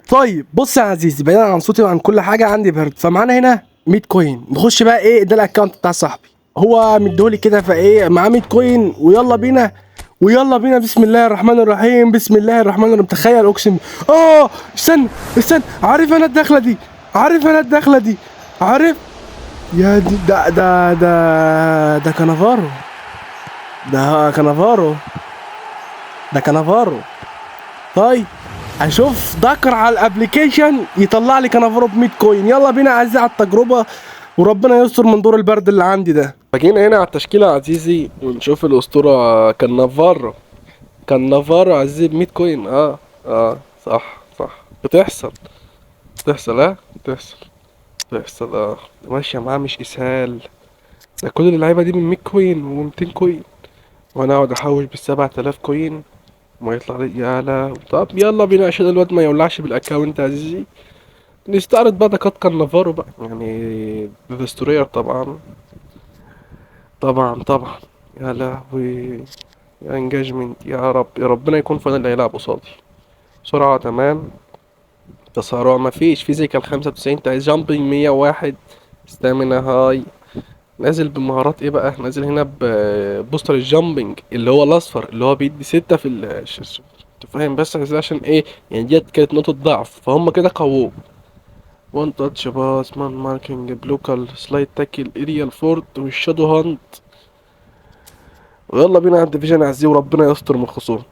طيب بص يا عزيزي، بعيدا عن صوتي وعن كل حاجه، عندي برد، فمعانا هنا 100 كوين. نخش بقى، ايه ده الاكونت بتاع صاحبي، هو مديهولي كده، فايه معاه 100 كوين، ويلا بينا. ويلا بينا، بسم الله الرحمن الرحيم، بسم الله الرحمن الرحيم. تخيل، اقسم. استنى استنى، عارف انا الدخله دي، عارف انا الدخله دي، عارف. يا دي، ده كانافارو، ده كانافارو، ده كانافارو. طيب، هشوف ذكر على الابليكيشن يطلع لي كنافورو ب 100 كوين. يلا بينا يا عزيزي على التجربه، وربنا يستر من دور البرد اللي عندي ده. فجينا هنا على التشكيله يا عزيزي، ونشوف الاسطوره كان نافارو عزيزي ب 100 كوين. اه صح صح، بتحصل، بتحصل بتحصل، بتحصل. ماشيه معاه، مش اسهال. ده كل اللعيبه دي من 100 كوين و200 كوين، وانا اقعد احوش بال 7000 كوين وما يطلع لي. يالا، طب يلا بينا عشان الواد ما يولعش بالاكونت يا عزيزي. نستعرض بقى ده كان نافارو بقى، يعني ديستورير طبعا، طبعا طبعا. يا لهوي، يا انجاجمنت، يا رب يا ربنا يكون فانا اللي هيلعب قصادي. سرعة تمام، تسارع مفيش، فيزيكال 95، جامبينج 101، ستامينا هاي. نازل بمهارات ايه بقى؟ نازل هنا ببوستر الجامبينج اللي هو الاصفر، اللي هو بيدي 6 في انت فاهم بس عشان ايه؟ يعني ديت كانت نقطة ضعف، فهم كده قووه. وان تاتش باس، مان ماركينج، بلوكال، سلايد تاكل، اريال فورد، والشادو هانت. ويلا بينا على الديفيجن عزيز، وربنا يستر من الخصوم.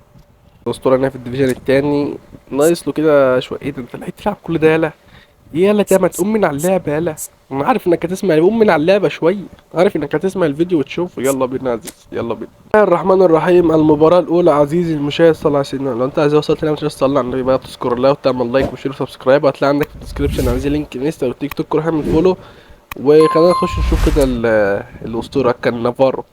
الاسطوره هنا في الديفيجن التاني، ناقص له كده شويه. ايه ده، انت لحقت تلعب كل ده؟ يالا يالا، ده ما تقوم من على اللعبه يالا. انا عارف انك هتسمع، قوم من على اللعبه شويه. عارف انك هتسمع الفيديو وتشوفه. يلا بينا يا عزيز، يلا بينا. بسم الله الرحمن الرحيم. المباراة الأولى عزيزي المشاهد، صلى على سيدنا. لو أنت عايز وصلت هنا، مش تصلي على النبي بقى، تذكر الله وتعمل لايك وشير وسبسكرايب، وهتلاقي عندك في الديسكربشن عزيزي لينك انستا والتيك توك، روح اعمل فولو. وخلينا نخش نشوف كده الأسطورة كان نافارو.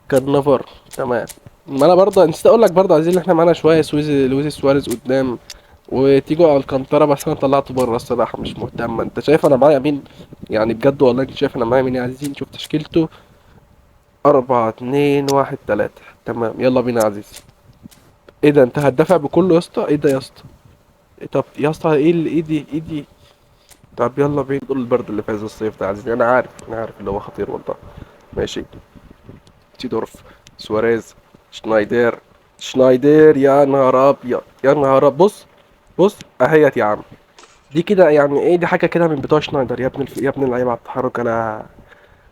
كان نافارو، تمام. ما انا برضه نسيت اقول لك برضه عايزين، احنا معانا شويه لويس سواريز قدام، وتيجو على الكانتارا، بس انا طلعته بره الصراحه، مش مهتم. انت شايف انا معايا مين؟ يعني بجد والله، انت شايف انا معايا مين يا عزيزي؟ نشوف تشكيلته. 4 2 1 3، تمام. يلا بينا يا عزيزي. ايه ده، انت هتدافع بكله يا اسطى؟ ايه ده يا اسطى؟ طب يا اسطى، ايه اللي ايدي. طب يلا بينا، دول البرد اللي فاز الصيف ده يا عزيزي، انا عارف، انا عارف اللي هو خطير والله. ماشي. تيدورف، سواريز، شنايدر. شنايدر، يا نهار ابيض، يا نهار بص، بص اهيت يا عم. دي كده يعني ايه؟ دي حاجه كده من بتوع شنايدر يا ابن يا ابن اللعيبه على التحرك. انا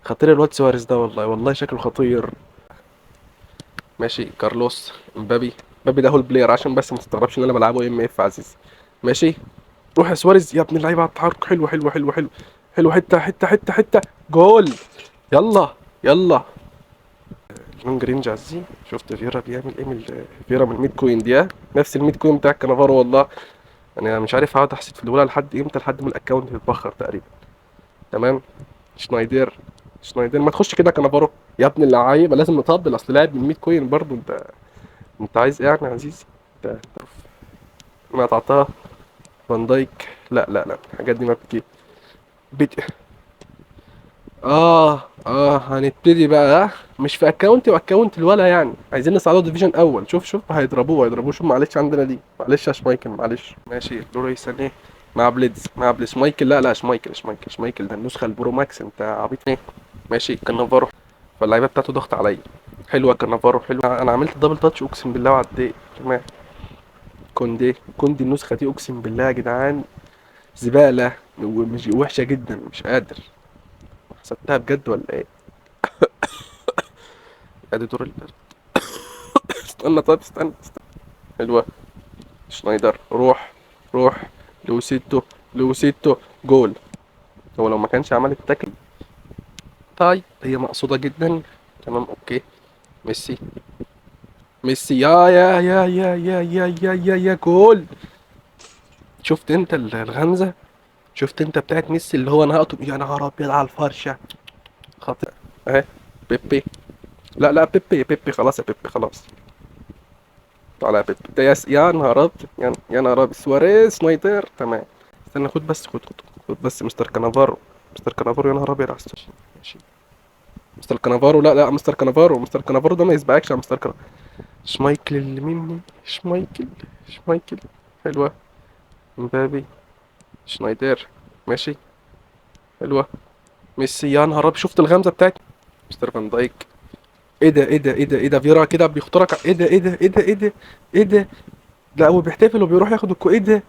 خطير الواد سواريز ده، والله والله شكله خطير. ماشي. كارلوس، امبابي. امبابي ده هو البلاير، عشان بس ما تستغربش ان انا بلعبه ام اف عزيز. ماشي. روح يا سواريز يا ابن اللعيبه على التحرك. حلو حلو حلو حلو حلو، حته حته حته حته، جول. يلا يلا. لونج رينج عزيزي. شفت فيرا بيعمل ايه فيرا من 100 كوين دي؟ نفس ال 100 كوين بتاع كانافارو والله. انا مش عارف هقعد احسب في الاولى لحد امتى، لحد ما الاكونت يتبخر تقريبا. تمام. شنايدر، شنايدر، ما تخش كده كانافارو يا ابن اللعيبه، لازم نطبل، اصل لاعب من 100 كوين برضه. انت عايز ايه يعني يا عزيزي؟ انت ما تعطاها. فان دايك. لا لا لا، الحاجات دي ما بتجي. بت... هنبتدي بقى. مش في اكونتي واكونت الولا، يعني عايزين نصعدوا ديفيجن اول. شوف شوف، هيضربوه. شوف، معلش عندنا دي، معلش يا شمايكل، معلش. ماشي. لوري سانيه، مع بليدز، مع بليز مايكل. لا لا، شمايكل ده النسخه البرو ماكس، انت عبيط ايه؟ ماشي. كانافارو، فاللعيبه بتاعته ضغط عليا. حلوه كانافارو، حلوه. انا عملت دبل تاتش اقسم بالله وعديت. تمام. كوندي النسخه دي اقسم بالله يا جدعان زباله، ومش وحشه جدا، مش قادر. حسبتها بجد ولا ايه؟ ادي دور استنى، طيب استنى. حلوة. شنايدر، روح، روح. لوسيتو، لوسيتو، جول. هو لو ما كانش عمل التاكل. طيب هي مقصودة جدا. تمام، اوكي. ميسي، ميسي، يا جول. شفت انت الغمزة؟ شفت انت بتاعت ميسي اللي هو انا هقطب؟ يا نهار ابيض على الفرشة، خطير. اهي. بيبي. لا لا، بيبي خلاص، يا بيبي خلاص. طالع يا بيبي ده، يا نهار ابيض، يا نهار ابيض. سواريز، سنايدر، تمام. استنى، خد بس، خد بس مستر كانافارو. مستر كانافارو، يا نهار ابيض على ماشي. مستر كانافارو، لا لا، مستر كانافارو ده ما يسبقكش يا مستر كانافارو. شمايكل اللي مني، شمايكل، شمايكل. حلوة. مبابي. شنايدر. ماشي. حلوة. ميسي. يا نهار ابيض، شفت الغمزة بتاعت مستر فان دايك. ايه ده ايه ده ايه ده ايه ده، فيرا كده بيخترق، ايه ده ايه ده ايه ده ايه ده ايه ده. لا هو بيحتفل وبيروح ياخد ايه ده.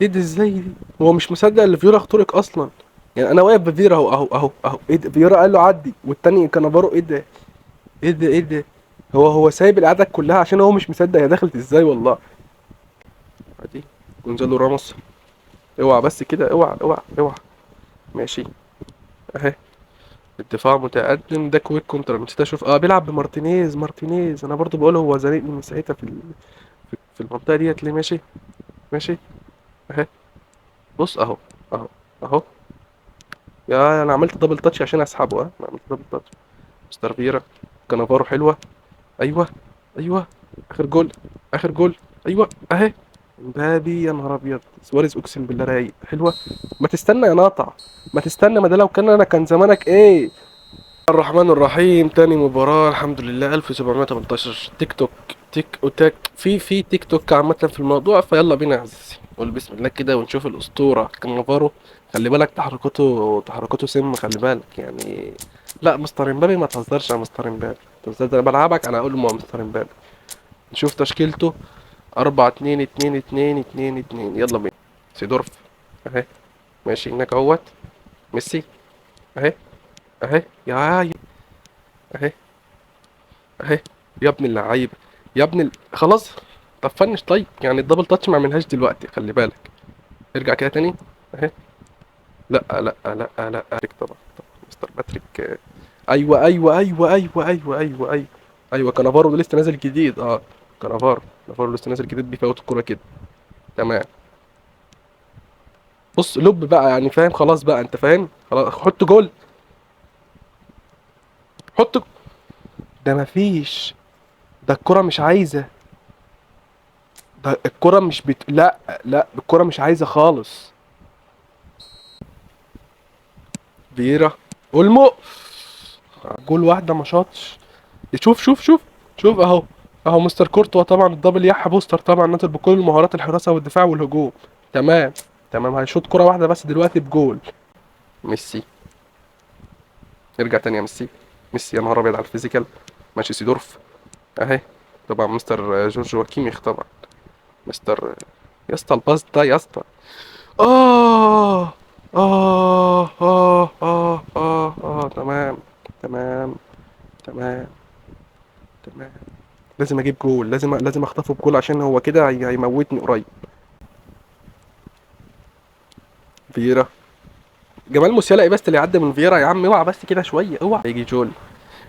ايه ده ازاي دي. هو مش مصدق ان فيورا اخترق اصلا. يعني انا واقف بفيرا اهو اهو اهو اهو، ايه ده، فيورا قال له عدي والتاني كانافارو، ايه ده ايه ده ايه ده. هو سايب القعده كلها عشان هو مش مصدق هي دخلت ازاي والله. عادي. جونزالو راموس. اوعى بس كده، اوعى اوعى اوعى. ماشي. اهي. الدفاع متقدم، ده كويك كونتر، نسيت اشوف بيلعب بمارتينيز. مارتينيز انا برضو بقول هو زنقني من ساعتها في المنطقه ديت ليه. ماشي. ماشي. اهي. بص اهو اهو اهو. يا انا عملت دبل تاتش عشان اسحبه، انا عملت دبل تاتش. مستر فيرا. كانافارو. حلوه. ايوه. ايوه. اخر جول. اخر جول. ايوه اهي. مبابي. يا نهار ابيض، سواريز اقسم بالله رايق. حلوه. ما تستنى يا ناطع، ما تستنى، ما ده لو كان انا كان زمانك ايه. الرحمن الرحيم. تاني مباراة الحمد لله. 1718 تيك توك. تيك وتاك في تيك توك عامة في الموضوع، فيلا بينا يا عزيزي قول بسم الله كده ونشوف الأسطورة كانافارو. خلي بالك تحركاته سم، خلي بالك يعني. لا مستر امبابي ما تهزرش يا مستر امبابي. انا بلعبك، انا اقول ما مستر امبابي. نشوف تشكيلته. 4-2-2-2-2-2. يلا بينا. سيدورف. اهي. ماشي هناك اهوت. ميسي. اهي. اهي يا اهي. اهي. يا ابن اللعيبه. يا ابن خلاص. طب فنش طيب، يعني الدبل تاتش ما اعملهاش دلوقتي، خلي بالك. ارجع كده تاني. اهي. لا لا لا لا باتريك طبعا. مستر باتريك ايوه ايوه ايوه ايوه ايوه ايوه ايوه. ايوه كانافارو ده لسه نازل جديد كانافارو لسه نازل جديد بيفوت الكوره كده. تمام. بص لب بقى يعني فاهم، خلاص بقى انت فاهم، خلاص حط جول. حط ده مفيش. ده الكرة مش عايزة. ده الكرة مش لا لا، الكرة مش عايزة خالص. فييرا. اولمو. جول واحدة ما شاطش. شوف شوف شوف. شوف اهو. اهو مستر كورتوا طبعا الدبل يح بوستر طبعا نازل بكل مهارات الحراسة والدفاع والهجوم. تمام. تمام هيشوط كرة واحدة بس دلوقتي بجول. ميسي. ارجع تاني يا ميسي. ميسي. يا نهار ابيض على الفيزيكال. ماشي سيدورف. اهي. طبعا مستر جورج واكيميخ طبعا. مستر. يا اسطى الباص ده يا اسطى. آه تمام. تمام. تمام. تمام. لازم اجيب جول، لازم اخطفه بجول عشان هو كده هيموتني قريب. فييرا. جمال موسيالا ايه بس اللي يعدي من فييرا يا عم، اوعى بس كده شويه، اوعى يجي جول.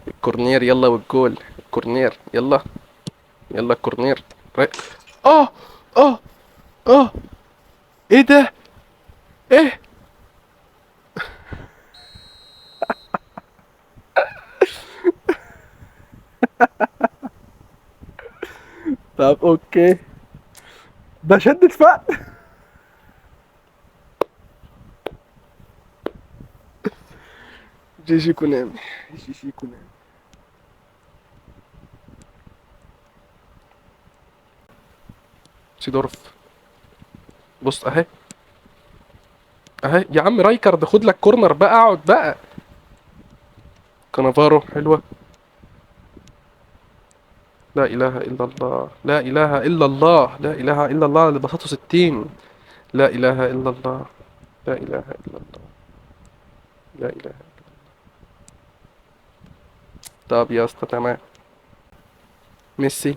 الكورنير يلا والجول. الكورنير يلا. يلا الكورنير. ري- اه اه اه. ايه ده. ايه. طب اوكي. ده شدة فقر. جي جي كونامي. جي جي كونامي. سيدورف. بص اهي. اهي يا عم رايكارد خد لك كورنر بقى، اقعد بقى. كانافارو. حلوة. لا اله الا الله لا اله الا الله لا اله الا الله اللي بساطه 60. لا اله الا الله. لا اله الا الله. لا اله. طب يا اسطى تمام. ميسي.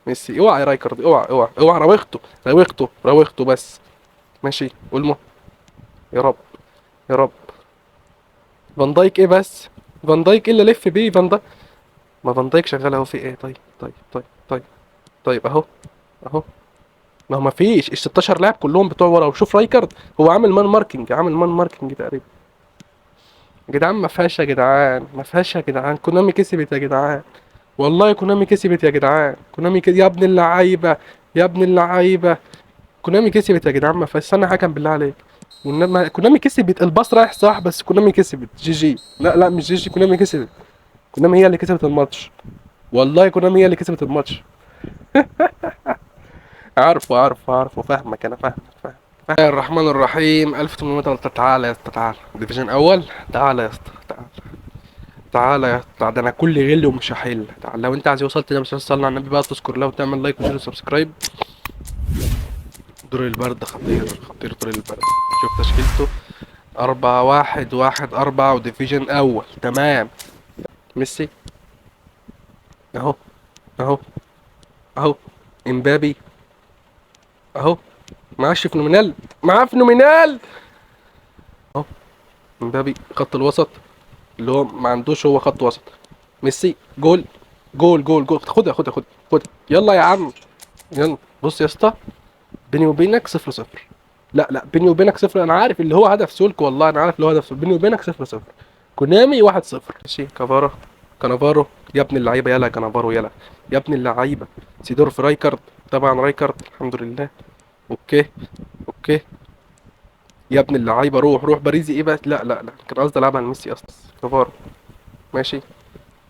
ميسي. اوعى يا رايكارد، اوعى اوعى اوعى، راوغته راوغته راوغته بس. ماشي اولمو. يا رب. يا رب. فان دايك ايه بس. فان دايك ايه اللي لف بيه فان دايك. ما فان دايك شغال اهو، في ايه طيب طيب طيب طيب. طيب اهو. اهو. ما هو ما فيش ال 16 لاعب كلهم بتوع ورا، وشوف رايكارد هو عامل مان ماركينج، عامل مان ماركينج تقريبا. يا جدعان ما فيهاش يا جدعان، ما فيهاش يا جدعان، كونامي كسبت يا جدعان. والله كونامي كسبت يا جدعان، كونامي يا ابن اللعيبه. يا ابن اللعيبه. كونامي كسبت يا جدعان، ما فيهاش، استنى حكم بالله عليك. كونامي كسبت، الباص رايح صح بس كونامي كسبت جي جي. لا لا مش جي جي، كونامي كسبت. كونامي هي اللي كسبت الماتش. والله كونامي هي اللي كسبت الماتش. عارفه فاهمك، انا فاهم. الرحمن الرحيم 1803. تعالى يا اسطى، تعالى ديفيجن اول. تعالى يا اسطى، تعالى يا اسطى، ده انا كل غل ومش هحل. تعالى لو انت عايز وصلت ده، مش تصلي على النبي بقى، تذكر الله وتعمل لايك وشير وسبسكرايب. دور البرد خطير، دور البرد. شوف تشكيلته: 4-1-1-4 وديفيجن اول. تمام. ميسي اهو، اهو، اهو. امبابي اهو. معاش فينومينال، معاه فينومينال اهو. امبابي خط الوسط اللي هو ما عندوش هو خط وسط. ميسي جول، جول. خدها يلا يا عم، يلا. بص يا اسطى، بيني وبينك 0-0. لا بيني وبينك صفر، انا عارف اللي هو هدف سولك، والله انا عارف اللي هو هدف سولك. بيني وبينك 0-0. كونامي 1-0. ماشي. كانافارو يا ابن اللعيبه، يلا كانافارو يلا يا ابن اللعيبه. سيدورف رايكارد، طبعا رايكارد الحمد لله. اوكي، اوكي يا ابن اللعيبه. روح باريزي ايه بقى؟ لا كان قصدي العبها لميسي اصلا. كانافارو ماشي.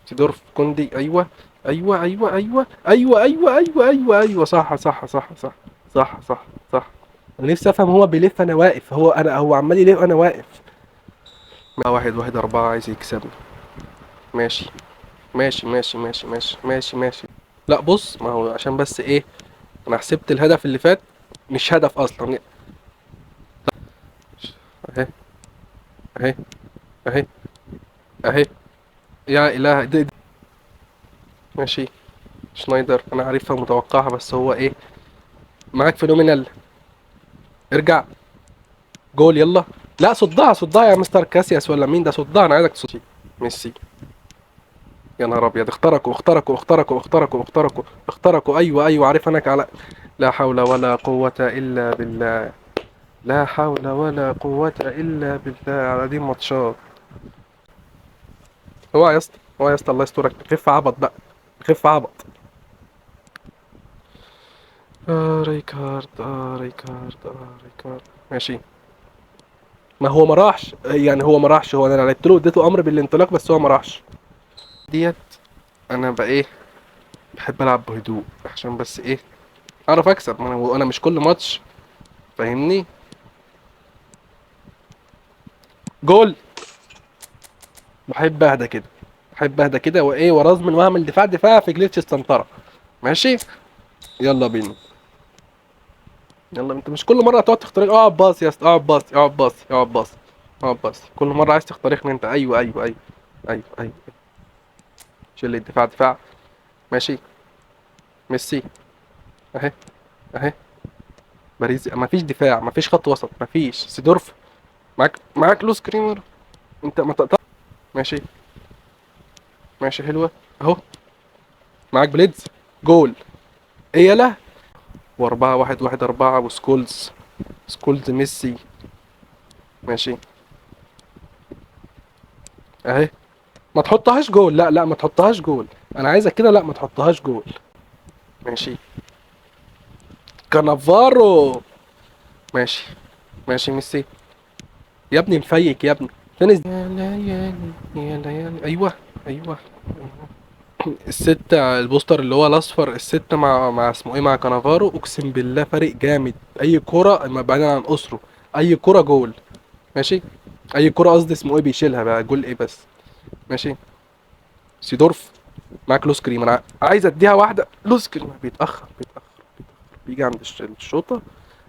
سيدورف كوندي، ايوه. صح. انا نفسي افهم، هو بيلف انا واقف، هو عمال يلف انا واقف. 1-1-4 عايز يكسبني. ماشي ماشي. لا بص، ما هو عشان بس ايه، انا حسبت الهدف اللي فات مش هدف اصلا. اهي اهي اهي اهي. يا اله دي. ماشي. شنايدر انا عارفها متوقعها، بس هو ايه، معاك فينومينال. ارجع جول يلا. لا صدها يا مستر كاسياس ولا مين ده؟ صدها، انا عايزك تصدي. ميسي. يا نهار ابيض، اخترقوا. ايوه عارف انا على. لا حول ولا قوة الا بالله. لا حول ولا قوة الا بالله على دي ماتشات. هو يا اسطى الله يسترك، خف عبط بقى، خف عبط. ريكارد. ماشي. ما هو ما راحش يعني، هو انا لعبت له اديته امر بالانطلاق، بس هو ما راحش. ديت انا بقى ايه، بحب العب بهدوء عشان بس ايه، اعرف اكسب. ما انا مش كل ماتش، فاهمني. جول. بحب اهدى كده وايه، ورازمن واعمل دفاع في جليتش السنتره. ماشي. يلا بينا. انت مش كل مره هتقعد تخترق. اقعد باص يا اسطى، اقعد باص. كل مره عايز تخترقني انت. ايوه. شيل دفاع. ماشي. ميسي اهي اهي. باريس ما فيش دفاع، ما فيش خط وسط، ما فيش. سيدورف معاك لوس كريمر. انت ما تقطع. ماشي حلوه اهو. معاك بليدز. جول. ايه يلا. و4-1-1-4 سكولز ميسي. ماشي اهي. ما تحطهاش جول، لا ما تحطهاش جول. انا عايزك كده، لا ما تحطهاش جول. ماشي. كانافارو. ماشي ميسي. يا ابني مفيك يا ابني. فين يا ليالي، يا ليالي. ايوه. الستة البوستر اللي هو الاصفر، الستة مع اسمه ايه، مع كانافارو. اقسم بالله فارق جامد. اي كرة ما بعيدا عن اسره، اي كرة جول. ماشي. اي كرة قصدي اسمه ايه بيشيلها بقى جول ايه بس. ماشي. سيدورف معاك لوس كريم. انا عايز اديها واحدة. لوس كريم بيتأخر. بيجي عند الشوطة.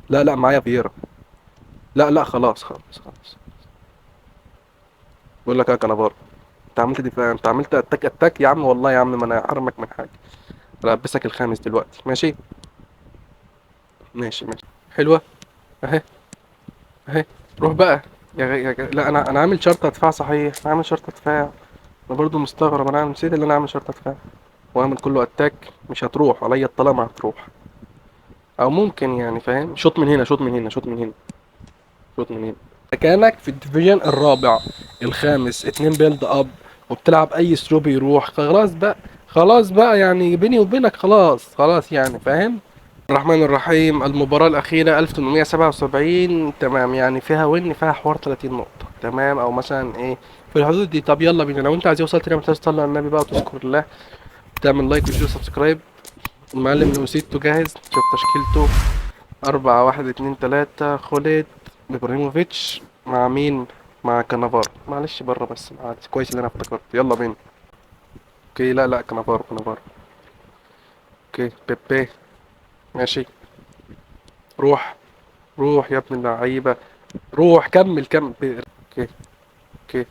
لا معايا فييرا. لا خلاص. بقول لك يا كانافارو، انت عملت دفاع، انت عملت اتاك يا عم. والله يا عم ما انا حرمك من حاجة. البسك الخامس دلوقتي. ماشي. حلوة اهي اهي. روح بقى لا انا عامل شرطة دفاع صحيح، انا عامل شرطة دفاع. انا برضو مستغرب، انا نسيت اللي انا عامل شرطة دفاع واعمل كله اتاك. مش هتروح عليا الطلقة، هتروح. او ممكن يعني فاهم، شوط من هنا. مكانك في الديفيجن الرابع الخامس، 2 بيلد اب، وبتلعب اي ثرو يروح. خلاص بقى يعني، بيني وبينك خلاص يعني فاهم. الرحمن الرحيم. المباراة الأخيرة 1877. تمام يعني، فيها حوار 30 نقطة. تمام، أو مثلا إيه في الحدود دي. طب يلا بينا، لو أنت عايز وصلت هنا، ما تنساش تصلي على النبي بقى وتذكر الله، تعمل لايك وشير وسبسكرايب. المعلم نوسيتو جاهز، شوف تشكيلته. 4-1-2-3 خوليت ابراهيموفيتش مع مين؟ مع كانافارو. معلش بره بس عادي، كويس اللي انا افتكرت. يلا بينا. اوكي، لا لا، كانافارو كانافارو. اوكي بيبي. ماشي. روح. روح يا ابن اللعيبة. روح كمل كمل. اوكي. اوكي.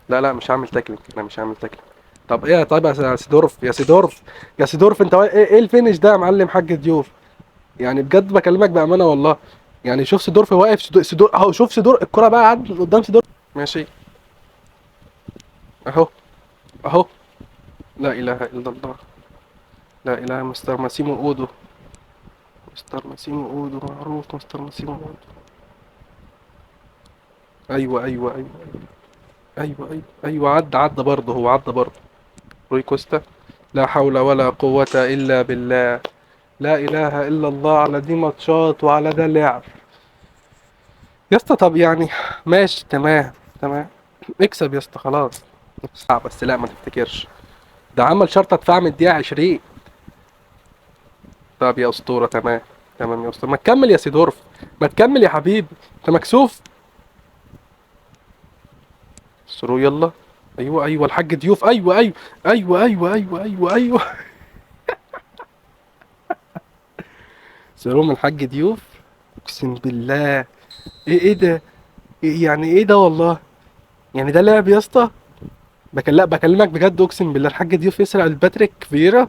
لا لا، مش هعمل تاكلينج، انا مش هعمل تاكلينج. طب ايه؟ طيب يا سيدورف، يا سيدورف، يا سيدورف، انت ايه الفينش ده يا معلم حاج ضيوف؟ يعني بجد بكلمك بامانه والله. يعني شوف سيدورف واقف، سيدور اهو، شوف سيدور الكره بقى عدت قدام سيدور. ماشي. اهو. اهو. لا اله الا الله. لا اله. مستر ماسيمو اودو. مستر ماسيمو اودو معروف، مستر ماسيمو اودو. ايوه ايوه ايوه. ايوه ايوه ايوه، عدى برضه، هو عدى برضه. روي كوستا. لا حول ولا قوة الا بالله. لا اله الا الله، على دي ماتشات وعلى ده لعب يا اسطى. طب يعني ماشي، تمام تمام. اكسب يا اسطى خلاص. بس لا، ما تفتكرش ده عمل شرطة دفاع من الدقيقة 20. طب يا اسطورة، تمام. تمام يا اسطورة، ما تكمل يا سيدورف. ما تكمل يا حبيبي. انت مكسوف. سرو يلا. ايوه ايوه الحاج ضيوف، ايوه ايوه. ايوه ايوه ايوه ايوه ايوه. سرو من الحاج ضيوف. اقسم بالله. ايه ده؟ إيه يعني ايه ده والله؟ يعني ده لعب يا اسطى؟ لا بكلمك بجد، اقسم بالله الحاج ضيوف يسرق الباتريك فييرا.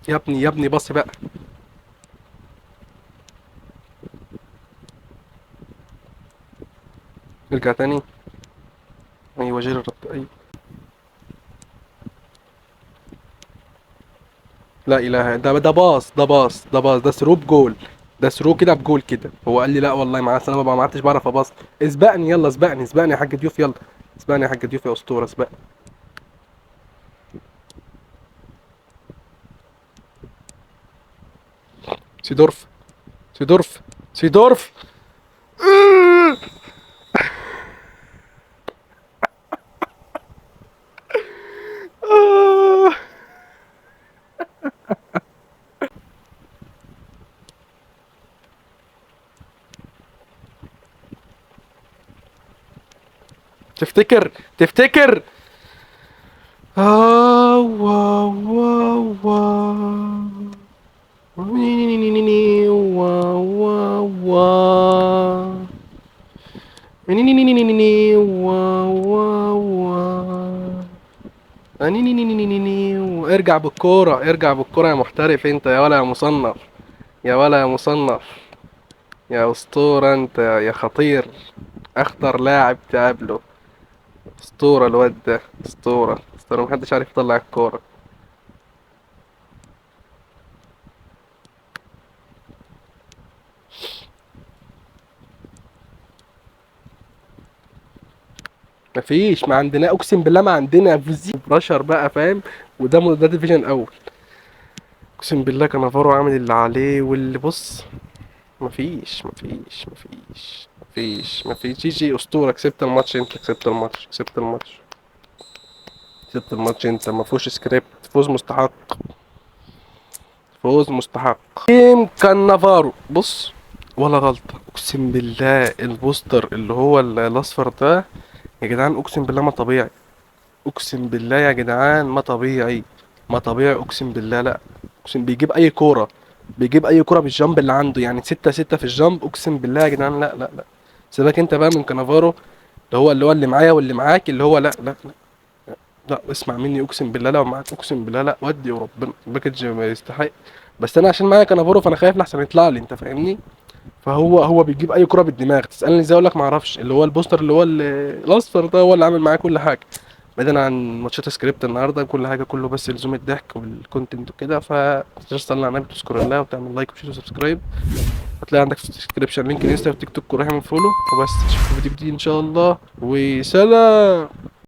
يا ابني يا ابني، بص بقى. ارجع تاني. ايوه جيرارد، ايوه. لا اله، ده باص ده ثرو بجول. ده ثرو كده بجول كده. هو قال لي لا والله مع السلامه بقى، ما عدتش بعرف اباص. اسبقني يلا، اسبقني اسبقني يا حاج ضيوف، يلا. اسبقني يا حاج ضيوف يا اسطوره، اسبقني. سيدورف. سيدورف. سيدورف. تفتكر. واو واو واو. واو واو واو. واو واو واو. ارجع بالكورة، ارجع بالكورة يا محترف انت، يا ولا يا مصنف. يا ولا يا مصنف. يا اسطورة انت، يا خطير. اخطر لاعب تقابله. اسطورة الواد ده، اسطورة اسطورة، محدش عارف يطلع الكورة. مفيش، ما عندنا اقسم بالله، ما عندنا فيزيك براشر بقى فاهم. وده ديفيجن اول. اقسم بالله كانافارو عامل اللي عليه واللي بص. مفيش. جي جي اسطورة، كسبت الماتش انت، كسبت الماتش، كسبت الماتش. كسبت الماتش انت، ما فيهوش سكريبت، فوز مستحق. فوز مستحق. تيم كان نافارو بص. ولا غلطة، اقسم بالله البوستر اللي هو الاصفر ده. يا جدعان اقسم بالله ما طبيعي. اقسم بالله يا جدعان ما طبيعي. ما طبيعي اقسم بالله، لا. اقسم بيجيب اي كورة. بيجيب اي كورة بالجامب اللي عنده، يعني 6-6 في الجامب، اقسم بالله يا جدعان، لا لا لا. سيبك انت بقى من كانافارو. اللي معايا واللي معاك، اللي هو لا لا لا. لا اسمع مني، اقسم بالله لو معاك اقسم بالله لا، ودي وربنا الباكج ما يستحق. بس انا عشان معايا كانافارو، فانا خايف لحسن يطلع لي، انت فاهمني. فهو بيجيب اي كرة بالدماغ، تسالني ازاي اقول لك ما اعرفش. اللي هو البوستر اللي هو الاصفر ده هو اللي عامل معايا كل حاجه. بعيدا عن ماتشات سكريبت النهارده كل حاجه، كله بس لزوم الضحك والكونتنت وكده. فتنساش تصلي على النبي، تذكر الله وتعمل لايك وشير وسبسكرايب. هتلاقي عندك في الديسكربشن لينك انستا وتيك توك، وروح اعمل فولو. وبس اشوفكم في فيديو جديد ان شاء الله، وسلام.